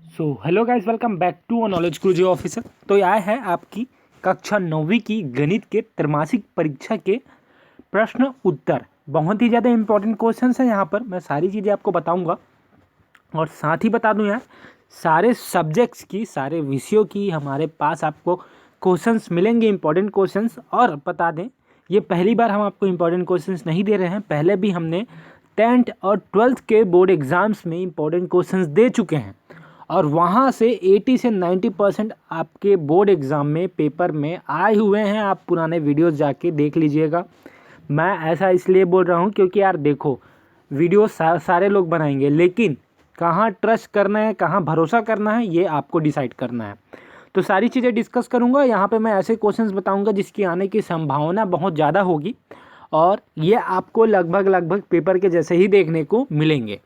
Hello guys, welcome back to knowledge Guruji officer. तो यह है आपकी कक्षा 9वीं की गणित के त्रैमासिक परीक्षा के प्रश्न उत्तर। बहुत ही ज़्यादा इंपॉर्टेंट क्वेश्चंस हैं। यहाँ पर मैं सारी चीज़ें आपको बताऊंगा और साथ ही बता दूं यार, सारे सब्जेक्ट्स की, सारे विषयों की हमारे पास आपको क्वेश्चंस मिलेंगे, इंपॉर्टेंट क्वेश्चंस। और बता दें, ये पहली बार हम आपको इंपॉर्टेंट क्वेश्चंस नहीं दे रहे हैं। पहले भी हमने 10th और 12th के बोर्ड एग्जाम्स में इंपॉर्टेंट क्वेश्चंस दे चुके हैं और वहाँ से 80 से 90% आपके बोर्ड एग्ज़ाम में पेपर में आए हुए हैं। आप पुराने वीडियोस जाके देख लीजिएगा। मैं ऐसा इसलिए बोल रहा हूँ क्योंकि यार देखो, वीडियो सारे लोग बनाएंगे, लेकिन कहाँ ट्रस्ट करना है, कहाँ भरोसा करना है, ये आपको डिसाइड करना है। तो सारी चीज़ें डिस्कस करूँगा यहाँ पे। मैं ऐसे क्वेश्चंस बताऊँगा जिसकी आने की संभावना बहुत ज़्यादा होगी और ये आपको लगभग पेपर के जैसे ही देखने को मिलेंगे।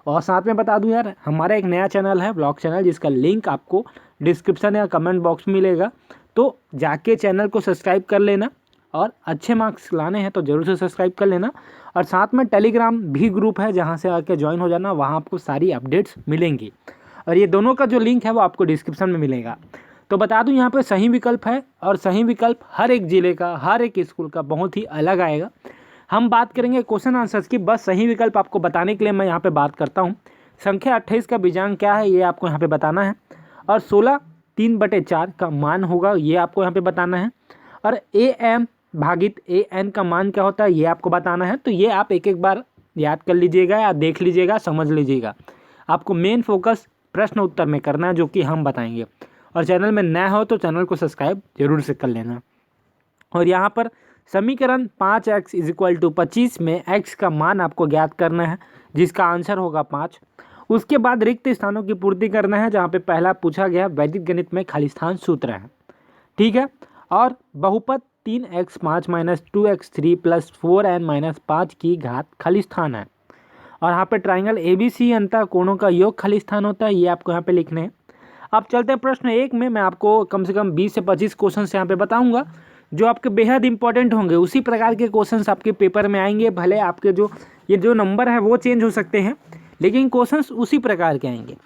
और साथ में बता दूं यार, हमारा एक नया चैनल है, ब्लॉग चैनल, जिसका लिंक आपको डिस्क्रिप्शन या कमेंट बॉक्स में मिलेगा। तो जाके चैनल को सब्सक्राइब कर लेना और अच्छे मार्क्स लाने हैं तो ज़रूर से सब्सक्राइब कर लेना। और साथ में टेलीग्राम भी ग्रुप है, जहाँ से आके ज्वाइन हो जाना, वहाँ आपको सारी अपडेट्स मिलेंगी। और ये दोनों का जो लिंक है वो आपको डिस्क्रिप्शन में मिलेगा। तो बता दूं, यहाँ पर सही विकल्प है और सही विकल्प हर एक ज़िले का, हर एक स्कूल का बहुत ही अलग आएगा। हम बात करेंगे क्वेश्चन आंसर्स की। बस सही विकल्प आपको बताने के लिए मैं यहाँ पे बात करता हूँ। संख्या 28 का बीजांक क्या है, ये आपको यहाँ पे बताना है। और 16 3/4 का मान होगा, ये आपको यहाँ पे बताना है। और AM भागित AN का मान क्या होता है, ये आपको बताना है। तो ये आप एक एक बार याद कर लीजिएगा या देख लीजिएगा, समझ लीजिएगा। आपको मेन फोकस प्रश्न उत्तर में करना है, जो कि हम बताएंगे। और चैनल में नया हो तो चैनल को सब्सक्राइब जरूर से कर लेना। और यहाँ पर समीकरण 5x = 25 में x का मान आपको ज्ञात करना है, जिसका आंसर होगा 5। उसके बाद रिक्त स्थानों की पूर्ति करना है, जहाँ पे पहला पूछा गया वैदिक गणित में खालिस्थान सूत्र है, ठीक है। और बहुपद 3x 5 - 2x3 + 4n - 5 की घात खालिस्थान है। और यहाँ पे ट्राइंगल ABC अंतः कोणों का योग खालिस्थान होता है, ये आपको यहाँ पे लिखने हैं। अब चलते हैं प्रश्न 1 में। मैं आपको कम से कम 20 से 25 क्वेश्चन यहाँ पे बताऊँगा जो आपके बेहद इंपॉर्टेंट होंगे। उसी प्रकार के क्वेश्चंस आपके पेपर में आएंगे। भले आपके जो नंबर है वो चेंज हो सकते हैं, लेकिन क्वेश्चंस उसी प्रकार के आएंगे।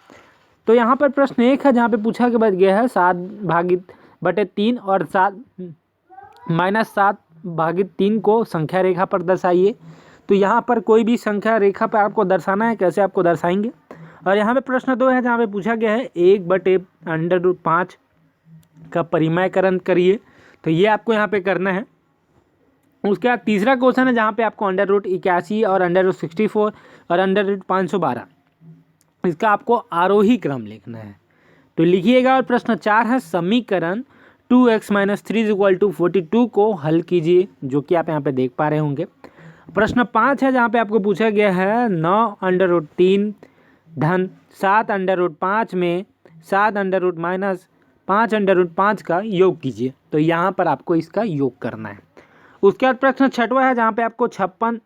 तो यहाँ पर प्रश्न 1 है, जहाँ पे पूछा गया है 7/3 और 7 - 7/3 को संख्या रेखा पर दर्शाइए। तो यहाँ पर कोई भी संख्या रेखा पर आपको दर्शाना है, कैसे आपको दर्शाएंगे। और यहाँ पे प्रश्न 2 है, जहाँ पे पूछा गया है 1/√5 का परिमयकरण करिए। तो ये आपको यहाँ पे करना है। उसके बाद तीसरा क्वेश्चन है, जहाँ पे आपको √81 और √64 और √512, इसका आपको आरोही क्रम लिखना है, तो लिखिएगा। और प्रश्न 4 है, समीकरण 2x - 3 = 42 को हल कीजिए, जो कि आप यहाँ पे देख पा रहे होंगे। प्रश्न 5 है, जहाँ पे आपको पूछा गया है 9√3 धन 7√5 में 7√- 5√5 का योग कीजिए। तो यहाँ पर आपको इसका योग करना है। उसके बाद प्रश्न 6वां है, जहाँ पे आपको 56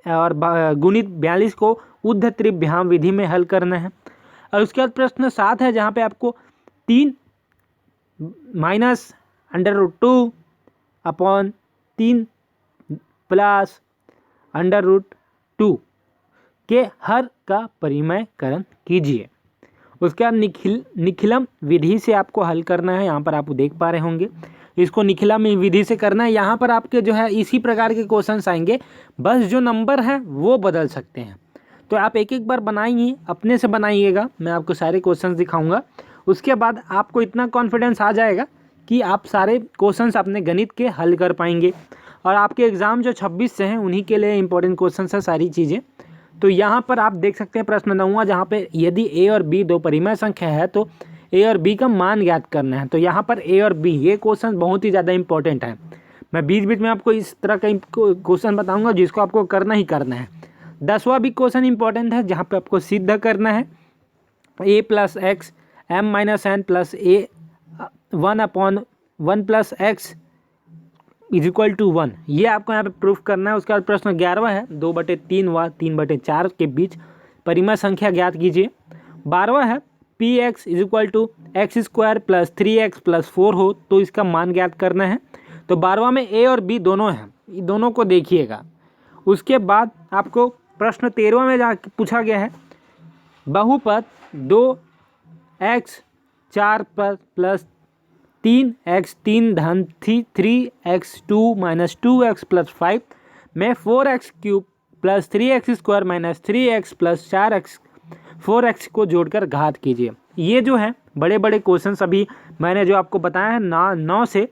और गुणित 42 को ऊर्ध्व त्रिभ्याम विधि में हल करना है। और उसके बाद प्रश्न 7 है, जहाँ पे आपको 3 - √2/3 + √2 के हर का परिमयकरण कीजिए। उसके बाद निखिलम विधि से आपको हल करना है। यहाँ पर आप देख पा रहे होंगे, इसको निखिलम विधि से करना है। यहाँ पर आपके जो है इसी प्रकार के क्वेश्चंस आएंगे, बस जो नंबर है वो बदल सकते हैं। तो आप एक एक बार बनाइए, अपने से बनाइएगा। मैं आपको सारे क्वेश्चंस दिखाऊंगा। उसके बाद आपको इतना कॉन्फिडेंस आ जाएगा कि आप सारे क्वेश्चंस अपने गणित के हल कर पाएंगे। और आपके एग्ज़ाम जो 26 से हैं, उन्हीं के लिए इंपॉर्टेंट क्वेश्चंस है सारी चीज़ें। तो यहाँ पर आप देख सकते हैं प्रश्न 9वां, जहाँ पे यदि A और B दो परिमेय संख्या है तो A और B का मान ज्ञात करना है। तो यहाँ पर A और B, ये क्वेश्चन बहुत ही ज़्यादा इंपॉर्टेंट है। मैं बीच बीच में आपको इस तरह का क्वेश्चन बताऊंगा जिसको आपको करना ही करना है। 10वां भी क्वेश्चन इंपॉर्टेंट है, जहाँ पे आपको सिद्ध करना है A + x m - n + a 1/1 + x = 1, ये आपको यहाँ पे प्रूफ करना है। उसके बाद प्रश्न 11वां है, 2/3 व 3/4 के बीच परिमेय संख्या ज्ञात कीजिए। 12वां है, px = x² + 3x + 4 हो तो इसका मान ज्ञात करना है। तो 12वां में A और B दोनों हैं, ये दोनों को देखिएगा। उसके बाद आपको प्रश्न 13वां में पूछा गया है, बहुपद 2 एक्स 4 प्लस 3 एक्स 3 धन 3 एक्स 2 माइनस 2 एक्स प्लस 5 में 4 x cube plus 3 x square minus 3 x plus 4 x 4 x को जोड़कर घात कीजिए। ये जो है बड़े बड़े क्वेश्चन अभी मैंने जो आपको बताया है 9 से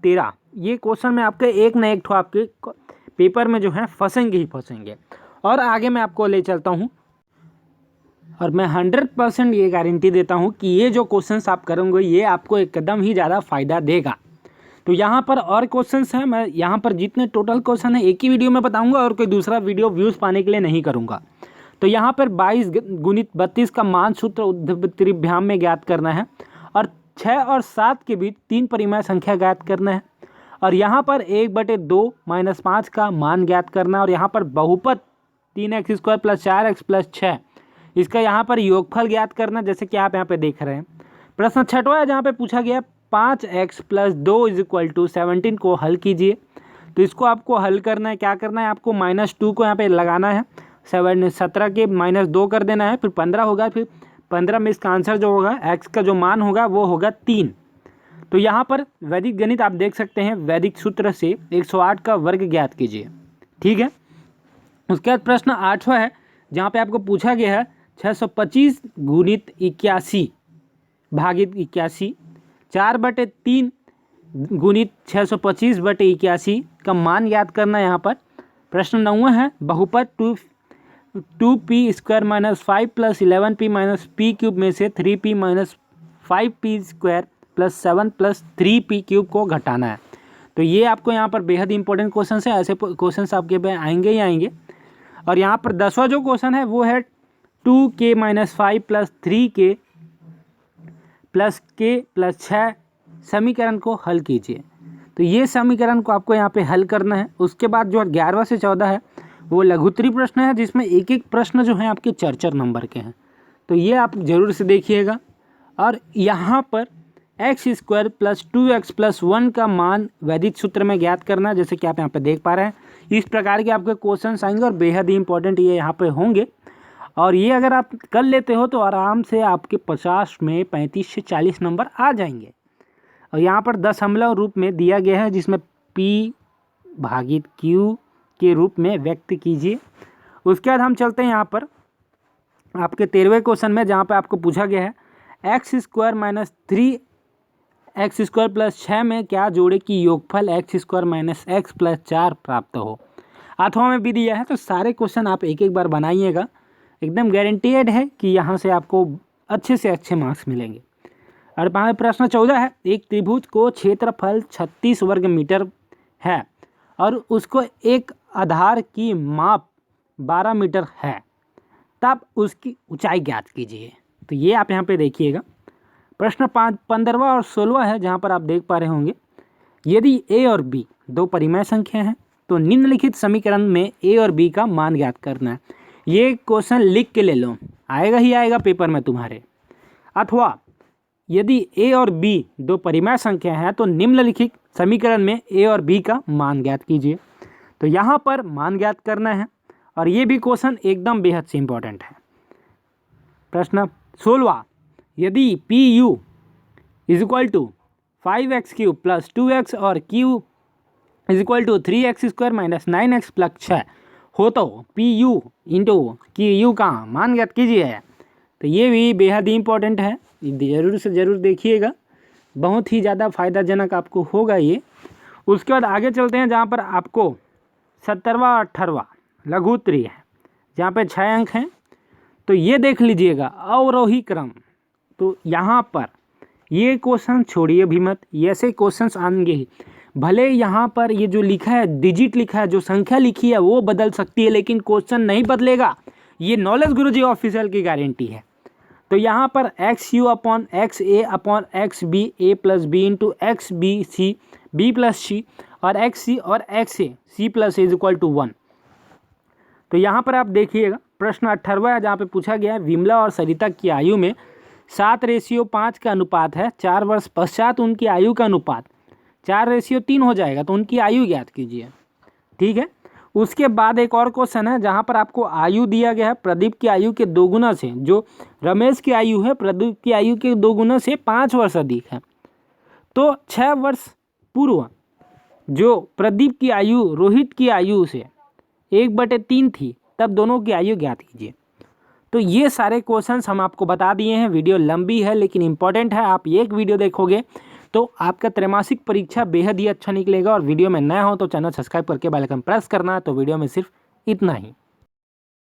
13 ये क्वेश्चन में आपके एक ना एक ठो आपके पेपर में जो है फंसेंगे ही फंसेंगे। और आगे मैं आपको ले चलता हूँ और मैं 100% ये गारंटी देता हूँ कि ये जो क्वेश्चंस आप करोगे ये आपको एकदम ही ज़्यादा फ़ायदा देगा। तो यहाँ पर और क्वेश्चंस हैं, मैं यहाँ पर जितने टोटल क्वेश्चन है एक ही वीडियो में बताऊँगा और कोई दूसरा वीडियो व्यूज़ पाने के लिए नहीं करूँगा। तो यहाँ पर 22 गुणित 32 का मान सूत्र त्रिभ्याम में ज्ञात करना है और 6 और 7 के बीच 3 परिमेय संख्या ज्ञात करना है और यहाँ पर 1/2 माइनस 5 का मान ज्ञात करना है और यहाँ पर बहुपद 3x square plus 4x plus 6 इसका यहाँ पर योगफल ज्ञात करना, जैसे कि आप यहाँ पे देख रहे हैं। प्रश्न 6वां है जहाँ पे पूछा गया 5x प्लस 2 = 17 को हल कीजिए। तो इसको आपको हल करना है, क्या करना है आपको -2 को यहाँ पे लगाना है, 17 के -2 कर देना है, फिर 15 होगा, फिर 15 में इसका आंसर जो होगा x का जो मान होगा वो होगा 3। तो यहाँ पर वैदिक गणित आप देख सकते हैं, वैदिक सूत्र से 108 का वर्ग ज्ञात कीजिए। ठीक है, उसके बाद प्रश्न 8वां है जहाँ पे आपको पूछा गया है 625 गुणित 81 भागित 81 4/3 गुणित 625/81 का मान ज्ञात करना है। यहाँ पर प्रश्न 9वां है बहुपद 2p square minus 5 plus 11p minus p cube में से 3p minus 5p square plus 7 plus 3p cube को घटाना है। तो ये आपको यहाँ पर बेहद इंपॉर्टेंट क्वेश्चन है, ऐसे क्वेश्चन आपके पे आएंगे ही आएंगे। और यहाँ पर 10वां जो क्वेश्चन है वो है 2k minus 5 plus 3k plus k plus 6 समीकरण को हल कीजिए। तो ये समीकरण को आपको यहाँ पे हल करना है। उसके बाद जो 11वां से 14 है वो लघुत्तरी प्रश्न है, जिसमें एक एक प्रश्न जो है आपके 4 नंबर के हैं। तो ये आप जरूर से देखिएगा। और यहाँ पर x square plus 2x plus 1 का मान वैदिक सूत्र में ज्ञात करना, जैसे कि आप यहाँ पे देख पा रहे हैं। इस प्रकार के आपके क्वेश्चन आएंगे और बेहद ही इंपॉर्टेंट ये यहाँ पे होंगे। और ये अगर आप कर लेते हो तो आराम से आपके 50 में 35 से 40 नंबर आ जाएंगे। और यहाँ पर दशमलव रूप में दिया गया है, जिसमें p भागित q के रूप में व्यक्त कीजिए। उसके बाद हम चलते हैं यहाँ पर आपके 13वें क्वेश्चन में, जहाँ पे आपको पूछा गया है x square minus 3x square plus 6 में क्या जोड़े कि योगफल x square minus x plus 4 प्राप्त हो। 8वां में भी दिया है। तो सारे क्वेश्चन आप एक एक बार बनाइएगा, एकदम गारंटीड है कि यहाँ से आपको अच्छे से अच्छे मार्क्स मिलेंगे। और प्रश्न 14 है एक त्रिभुज को क्षेत्रफल 36 वर्ग मीटर है और उसको एक आधार की माप 12 मीटर है, तब उसकी ऊंचाई ज्ञात कीजिए। तो ये आप यहाँ पे देखिएगा। प्रश्न 15वां और 16वां है, जहाँ पर आप देख पा रहे होंगे यदि a और b 2 परिमेय संख्या हैं तो निम्नलिखित समीकरण में a और b का मान ज्ञात करना है। ये क्वेश्चन लिख के ले लो, आएगा ही आएगा पेपर में तुम्हारे। अथवा यदि a और b 2 परिमेय संख्या हैं तो निम्नलिखित समीकरण में a और b का मान ज्ञात कीजिए। तो यहाँ पर मान ज्ञात करना है और ये भी क्वेश्चन एकदम बेहद से इम्पोर्टेंट है। प्रश्न 16वां यदि PU = 5x³ प्लस 2x और Q = 3x square minus 9x plus 6 हो तो PU × QU का मान ज्ञात कीजिए। तो ये भी बेहद ही इंपॉर्टेंट है, ज़रूर से ज़रूर देखिएगा, बहुत ही ज़्यादा फायदाजनक आपको होगा ये। उसके बाद आगे चलते हैं, जहाँ पर आपको 17वां और 18वां लघुत्तरी है, जहाँ पे 6 अंक हैं। तो ये देख लीजिएगा अवरोही क्रम। तो यहाँ पर ये क्वेश्चन छोड़िए भी मत, ये ऐसे क्वेश्चंस आएंगे ही। भले यहाँ पर ये जो लिखा है डिजिट लिखा है, जो संख्या लिखी है वो बदल सकती है, लेकिन क्वेश्चन नहीं बदलेगा। ये नॉलेज गुरुजी ऑफिशियल की गारंटी है। तो यहाँ पर XU upon XA upon XB A plus B into XB C B plus C और XC और XA C प्लस A = 1। तो यहाँ पर आप देखिएगा प्रश्न 18वां है, जहाँ पे पूछा गया है विमला और सरिता की आयु में 7:5 का अनुपात है। 4 वर्ष पश्चात उनकी आयु का अनुपात 4:3 हो जाएगा, तो उनकी आयु ज्ञात कीजिए। ठीक है, उसके बाद एक और क्वेश्चन है जहाँ पर आपको आयु दिया गया है प्रदीप की आयु के 2 गुना से, जो रमेश की आयु है प्रदीप की आयु के 2 गुना से 5 वर्ष अधिक है। तो 6 वर्ष पूर्व जो प्रदीप की आयु रोहित की आयु से 1/3 थी, तब दोनों की आयु ज्ञात कीजिए। तो ये सारे क्वेश्चंस हम आपको बता दिए हैं। वीडियो लंबी है लेकिन इंपॉर्टेंट है। आप एक वीडियो देखोगे तो आपका त्रैमासिक परीक्षा बेहद ही अच्छा निकलेगा। और वीडियो में नया हो तो चैनल सब्सक्राइब करके बेल आइकन प्रेस करना है। तो वीडियो में सिर्फ इतना ही।